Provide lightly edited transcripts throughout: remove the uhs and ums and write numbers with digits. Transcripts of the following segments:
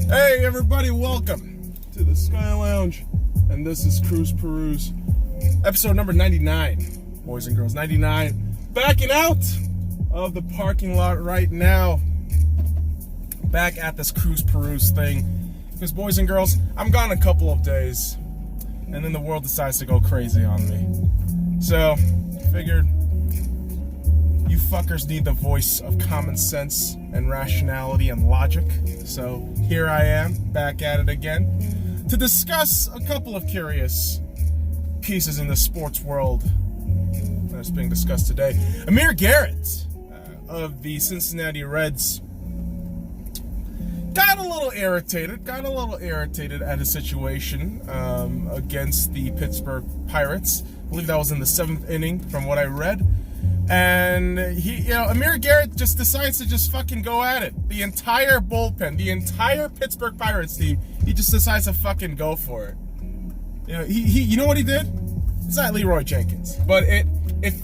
Hey everybody, welcome to the Sky Lounge, and this is Cruise Peruse, episode number 99, boys and girls, 99, backing out of the parking lot right now, back at this Cruise Peruse thing, because boys and girls, I'm gone a couple of days, and then the world decides to go crazy on me, so, figured, you fuckers need the voice of common sense and rationality and logic. So here I am, back at it again, to discuss a couple of curious pieces in the sports world that's being discussed today. Amir Garrett of the Cincinnati Reds got a little irritated at a situation against the Pittsburgh Pirates. I believe that was in the 7th inning from what I read. And Amir Garrett just decides to just fucking go at it. The entire bullpen, the entire Pittsburgh Pirates team, he just decides to fucking go for it. You know what he did? It's not Leroy Jenkins, but it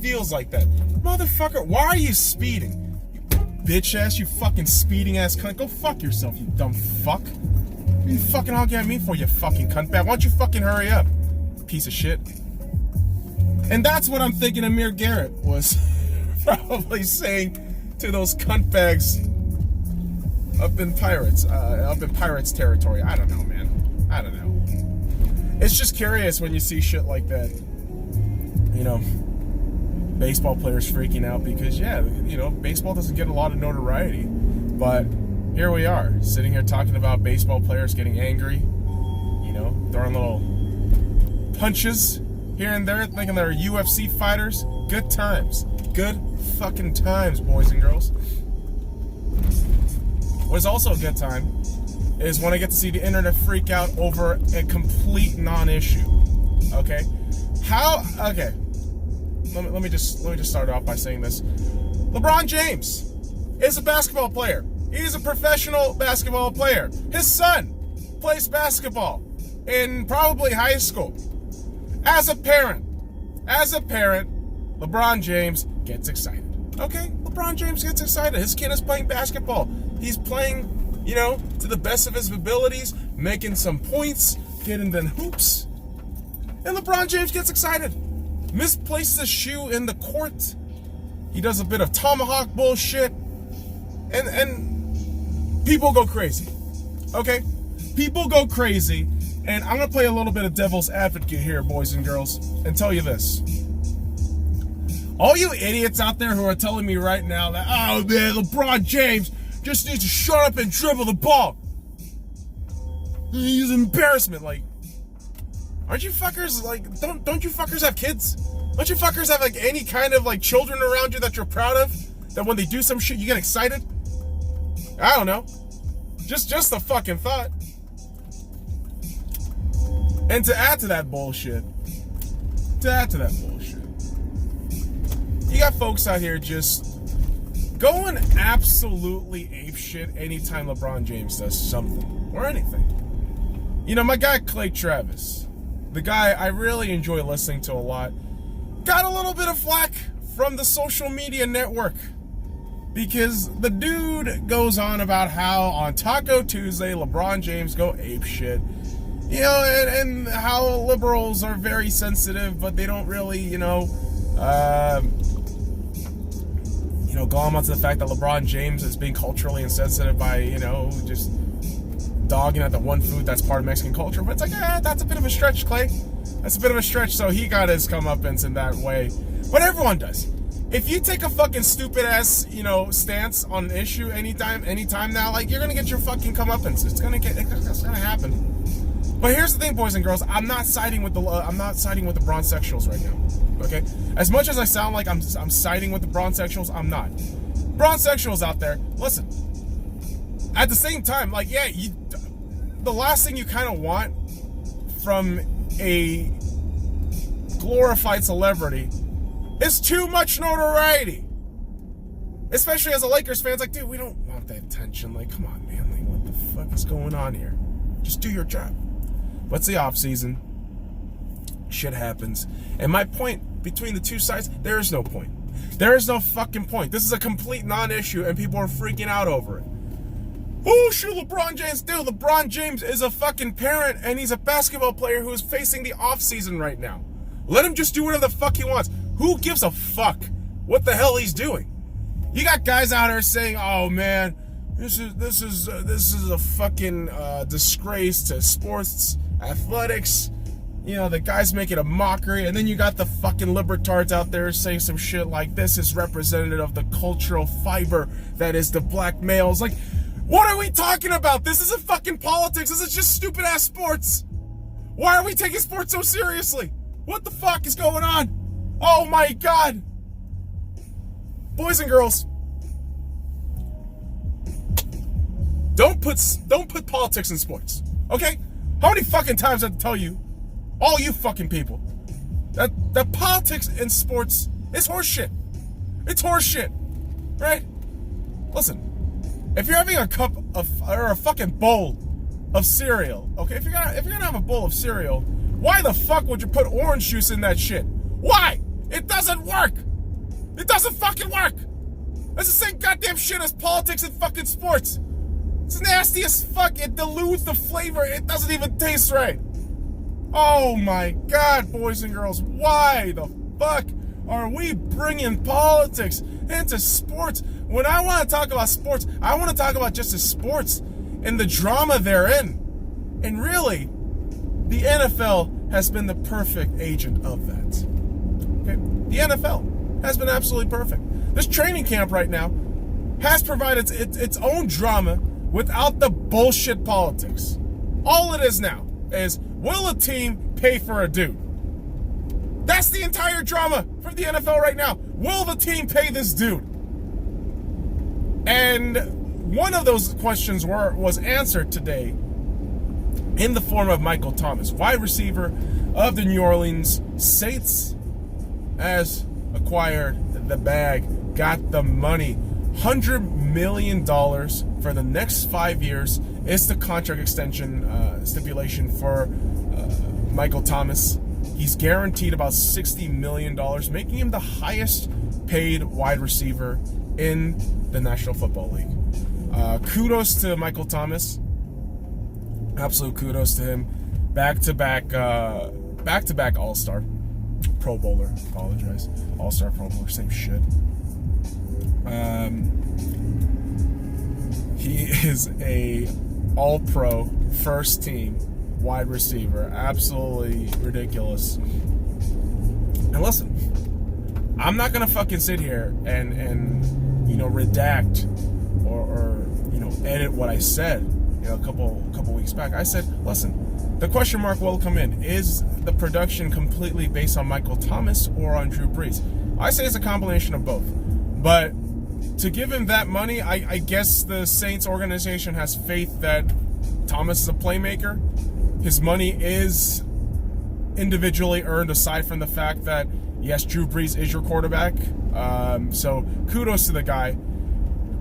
feels like that. Motherfucker, why are you speeding? You bitch ass, you fucking speeding ass cunt. Go fuck yourself, you dumb fuck. What are you fucking honking at me for, you fucking cunt bag? Why don't you fucking hurry up, piece of shit? And that's what I'm thinking Amir Garrett was probably saying to those cunt bags up in Pirates territory. I don't know, man. I don't know. It's just curious when you see shit like that. Baseball players freaking out because, baseball doesn't get a lot of notoriety. But here we are, sitting here talking about baseball players getting angry, throwing little punches here and there, thinking they're UFC fighters. Good times. Good fucking times, boys and girls. What is also a good time is when I get to see the internet freak out over a complete non-issue. Okay? Okay. Let me just start off by saying this. LeBron James is a basketball player. He's a professional basketball player. His son plays basketball in probably high school. As a parent, LeBron James gets excited. Okay? LeBron James gets excited. His kid is playing basketball. He's playing, to the best of his abilities, making some points, getting them hoops. And LeBron James gets excited. Misplaces a shoe in the court. He does a bit of tomahawk bullshit. And people go crazy. Okay? People go crazy. And I'm going to play a little bit of devil's advocate here, boys and girls, and tell you this. All you idiots out there who are telling me right now that, oh man, LeBron James just needs to shut up and dribble the ball. He's an embarrassment. Like, aren't you fuckers, don't you fuckers have kids? Don't you fuckers have, any kind of, children around you that you're proud of? That when they do some shit, you get excited? I don't know. Just a fucking thought. And to add to that bullshit, you got folks out here just going absolutely apeshit anytime LeBron James does something or anything. My guy Clay Travis, the guy I really enjoy listening to a lot, got a little bit of flack from the social media network because the dude goes on about how on Taco Tuesday LeBron James go apeshit. And how liberals are very sensitive, but they don't really, go on to the fact that LeBron James is being culturally insensitive by, just dogging at the one food that's part of Mexican culture. But it's like, that's a bit of a stretch, Clay. That's a bit of a stretch, so he got his comeuppance in that way. But everyone does. If you take a fucking stupid-ass, stance on an issue anytime now, you're gonna get your fucking comeuppance. It's gonna happen. But here's the thing, boys and girls. I'm not siding with the bronsexuals right now. Okay? As much as I sound like I'm siding with the bronsexuals, I'm not. Bronsexuals out there, listen. At the same time, the last thing you kind of want from a glorified celebrity is too much notoriety. Especially as a Lakers fan, it's dude, we don't want that attention. Come on, man. What the fuck is going on here? Just do your job. But it's the off season. Shit happens. And my point between the two sides, there is no point. There is no fucking point. This is a complete non-issue and people are freaking out over it. Oh, shoot, LeBron James. Dude, LeBron James is a fucking parent, and he's a basketball player who is facing the offseason right now. Let him just do whatever the fuck he wants. Who gives a fuck what the hell he's doing? You got guys out there saying, oh, man, this is a fucking disgrace to sports, athletics. You know, the guy's making a mockery. And then you got the fucking libertards out there saying some shit like, this is representative of the cultural fiber that is the black males. Like, what are we talking about? This isn't fucking politics. This is just stupid ass sports. Why are we taking sports so seriously? What the fuck is going on? Oh my God. Boys and girls, don't put politics in sports. Okay? How many fucking times I have to tell you, all you fucking people, that politics in sports is horseshit. It's horseshit. Right? Listen. If you're having a cup of, or a fucking bowl of cereal, okay, if you're gonna have a bowl of cereal, why the fuck would you put orange juice in that shit? Why? It doesn't work. It doesn't fucking work. That's the same goddamn shit as politics and fucking sports. It's nasty as fuck. It dilutes the flavor. It doesn't even taste right. Oh my God, boys and girls, why the fuck are we bringing politics into sports? When I want to talk about sports, I want to talk about just the sports and the drama therein. And really, the NFL has been the perfect agent of that. Okay? The NFL has been absolutely perfect. This training camp right now has provided its own drama without the bullshit politics. All it is now is, will a team pay for a dude? That's the entire drama from the NFL right now. Will the team pay this dude? And one of those questions was answered today in the form of Michael Thomas, wide receiver of the New Orleans Saints, has acquired the bag, got the money. $100 million for the next 5 years is the contract extension stipulation for Michael Thomas. He's guaranteed about $60 million, making him the highest paid wide receiver in the National Football League. Kudos to Michael Thomas. Absolute kudos to him. Back-to-back All-Star. Pro Bowler. Apologize. All-Star, Pro Bowler, same shit. He is a All-Pro first team wide receiver. Absolutely ridiculous. And listen, I'm not gonna fucking sit here and redact or edit what I said a couple weeks back. I said, listen, the question mark will come in. Is the production completely based on Michael Thomas or on Drew Brees? I say it's a combination of both. But to give him that money, I guess the Saints organization has faith that Thomas is a playmaker. His money is individually earned, aside from the fact that, yes, Drew Brees is your quarterback. So kudos to the guy.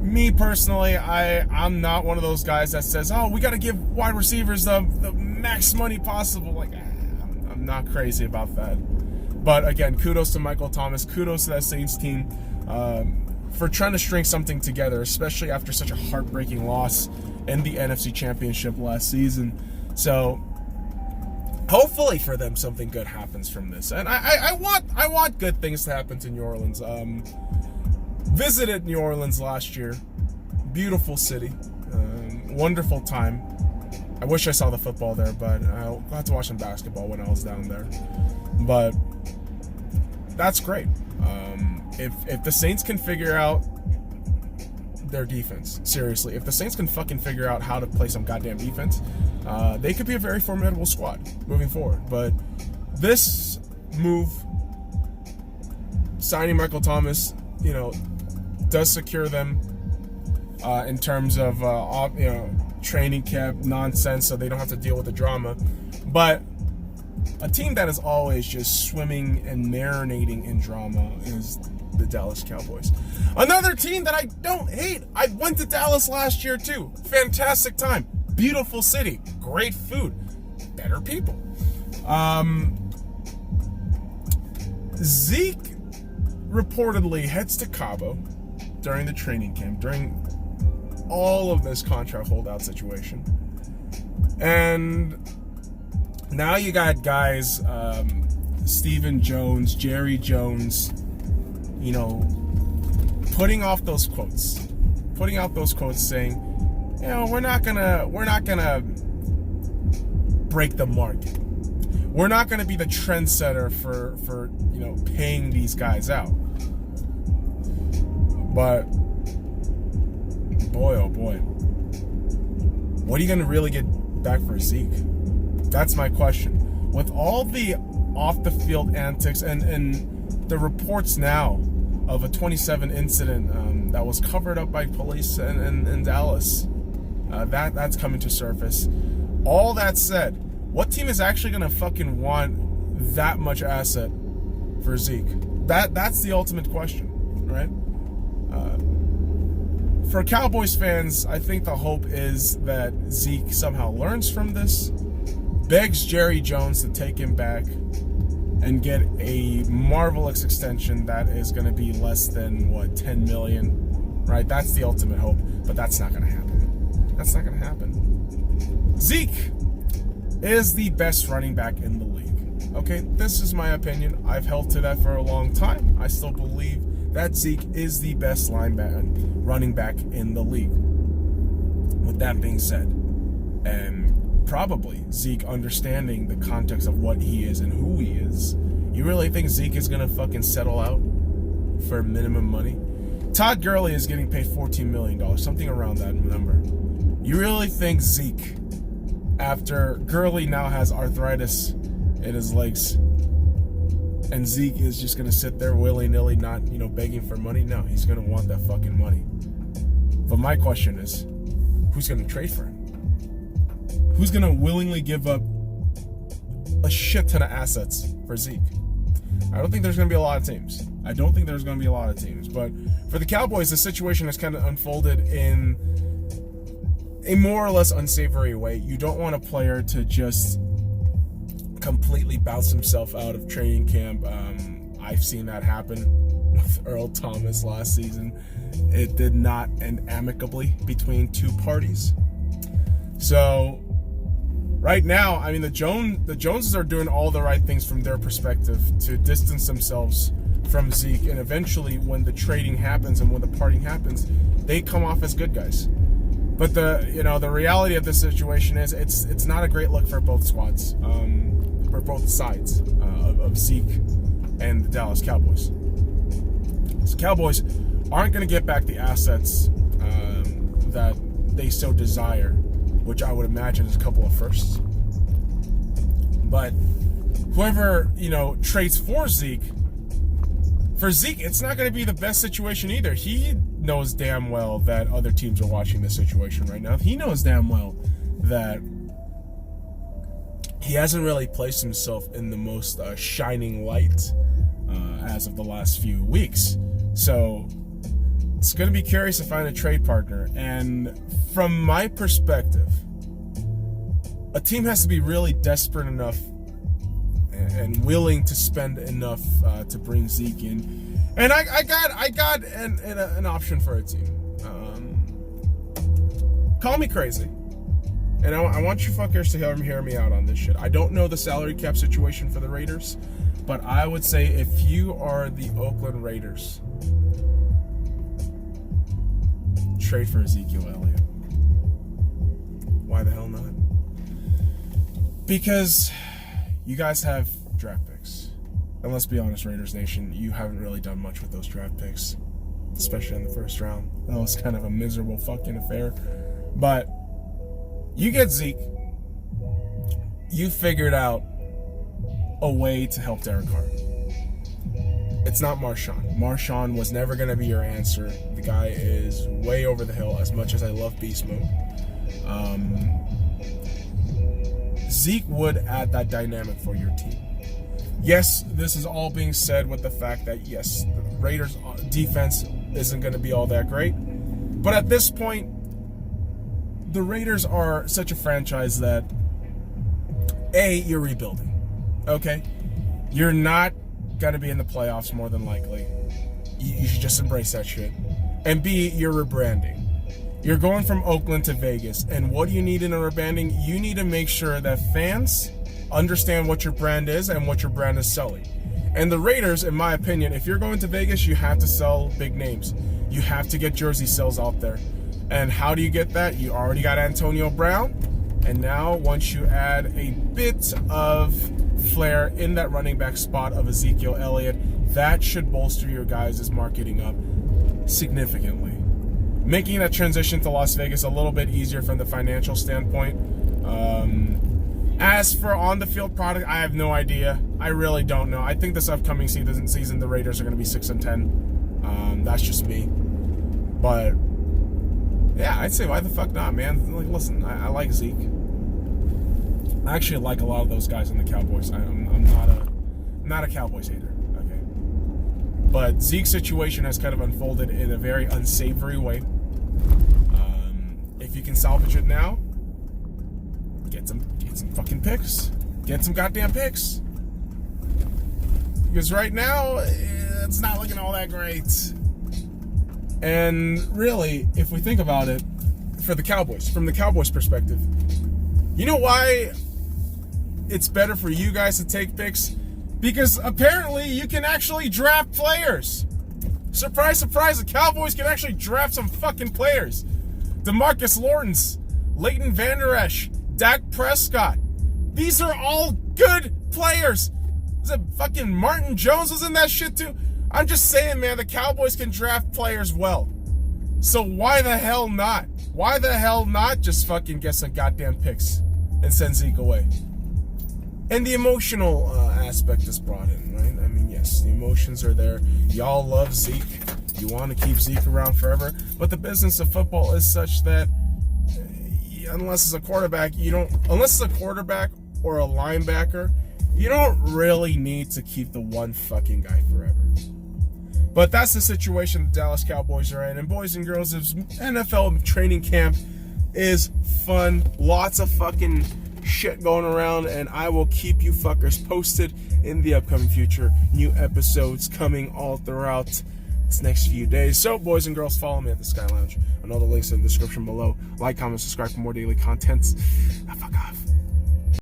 Me personally, I'm not one of those guys that says, oh, we got to give wide receivers the max money possible. Like, I'm not crazy about that. But again, kudos to Michael Thomas. Kudos to that Saints team for trying to string something together, especially after such a heartbreaking loss in the NFC Championship last season. So hopefully for them something good happens from this. And I want good things to happen to New Orleans. Visited New Orleans last year. Beautiful city. Wonderful time. I wish I saw the football there, but I got to watch some basketball when I was down there. But that's great. If the Saints can figure out their defense, seriously, if the Saints can fucking figure out how to play some goddamn defense, they could be a very formidable squad moving forward. But this move, signing Michael Thomas, does secure them in terms of training camp nonsense, so they don't have to deal with the drama. But a team that is always just swimming and marinating in drama is the Dallas Cowboys. Another team that I don't hate. I went to Dallas last year too. Fantastic time. Beautiful city. Great food. Better people. Zeke reportedly heads to Cabo during the training camp, during all of this contract holdout situation. And now you got guys, Stephen Jones, Jerry Jones, you know, putting out those quotes saying, you know, we're not gonna break the market. We're not gonna be the trendsetter for you know, paying these guys out. But boy, oh boy, what are you gonna really get back for Zeke? That's my question. With all the off the field antics and the reports now of a 27 incident that was covered up by police in Dallas, that's coming to surface. All that said, what team is actually gonna fucking want that much asset for Zeke? That's the ultimate question, right? For Cowboys fans, I think the hope is that Zeke somehow learns from this, begs Jerry Jones to take him back, and get a marvelous extension that is going to be less than, what, $10 million, right? That's the ultimate hope, but that's not going to happen. That's not going to happen. Zeke is the best running back in the league. Okay, this is my opinion. I've held to that for a long time. I still believe that Zeke is the best running back in the league. With that being said, and probably Zeke understanding the context of what he is and who he is, you really think Zeke is going to fucking settle out for minimum money? Todd Gurley is getting paid $14 million, something around that number. You really think Zeke, after Gurley now has arthritis in his legs, and Zeke is just going to sit there willy-nilly not, you know, begging for money? No, he's going to want that fucking money. But my question is, who's going to trade for him? Who's going to willingly give up a shit ton of assets for Zeke? I don't think there's going to be a lot of teams. But for the Cowboys, the situation has kind of unfolded in a more or less unsavory way. You don't want a player to just completely bounce himself out of training camp. I've seen that happen with Earl Thomas last season. It did not end amicably between two parties. So right now, I mean, the Joneses are doing all the right things from their perspective to distance themselves from Zeke, and eventually when the trading happens and when the parting happens, they come off as good guys. But the reality of this situation is it's not a great look for both squads, for both sides of Zeke and the Dallas Cowboys. So Cowboys aren't going to get back the assets that they so desire, which I would imagine is a couple of firsts. But whoever, you know, trades for Zeke, it's not going to be the best situation either. He knows damn well that other teams are watching this situation right now. He knows damn well that he hasn't really placed himself in the most shining light as of the last few weeks. So it's going to be curious to find a trade partner. And from my perspective, a team has to be really desperate enough and willing to spend enough to bring Zeke in. And I got an option for a team. Call me crazy. And I want you fuckers to hear me out on this shit. I don't know the salary cap situation for the Raiders, but I would say if you are the Oakland Raiders, trade for Ezekiel Elliott. Why the hell not? Because you guys have draft picks. And let's be honest, Raiders Nation, you haven't really done much with those draft picks, especially in the first round. That was kind of a miserable fucking affair. But you get Zeke. You figured out a way to help Derek Carr. It's not Marshawn. Marshawn was never going to be your answer. The guy is way over the hill, as much as I love Beast Mode. Zeke would add that dynamic for your team. Yes, this is all being said with the fact that, yes, the Raiders' defense isn't going to be all that great. But at this point, the Raiders are such a franchise that, A, you're rebuilding. Okay? You're not going to be in the playoffs more than likely. You should just embrace that shit. And B, you're rebranding. You're going from Oakland to Vegas, and what do you need in a rebranding? You need to make sure that fans understand what your brand is and what your brand is selling. And the Raiders, in my opinion, if you're going to Vegas, you have to sell big names. You have to get jersey sales out there. And how do you get that? You already got Antonio Brown. And now, once you add a bit of flair in that running back spot of Ezekiel, Elliott, that should bolster your guys' marketing up significantly, making that transition to Las Vegas a little bit easier from the financial standpoint. As for on-the-field product, I have no idea. I really don't know. I think this upcoming season the Raiders are going to be 6-10. That's just me. But yeah, I'd say why the fuck not, man? Like, listen, I like Zeke. I actually like a lot of those guys in the Cowboys. I'm not a Cowboys hater. Okay, but Zeke's situation has kind of unfolded in a very unsavory way. If you can salvage it now, get some fucking picks. Get some goddamn picks. Because right now, it's not looking all that great. And really, if we think about it, for the Cowboys, from the Cowboys' perspective, you know why it's better for you guys to take picks? Because apparently you can actually draft players. Surprise, surprise, the Cowboys can actually draft some fucking players. DeMarcus Lawrence, Leighton Vander Esch, Dak Prescott. These are all good players. Is it fucking Martin Jones was in that shit too? I'm just saying, man, the Cowboys can draft players well. So why the hell not? Why the hell not just fucking get some goddamn picks and send Zeke away? And the emotional aspect is brought in, right? I mean, yes, the emotions are there. Y'all love Zeke. You want to keep Zeke around forever. But the business of football is such that unless it's a quarterback, unless it's a quarterback or a linebacker, you don't really need to keep the one fucking guy forever. But that's the situation the Dallas Cowboys are in. And boys and girls, NFL training camp is fun. Lots of fucking shit going around. And I will keep you fuckers posted in the upcoming future. New episodes coming all throughout this next few days. So boys and girls, follow me at the Sky Lounge. And all the links in the description below. Like, comment, subscribe for more daily content. Now fuck off.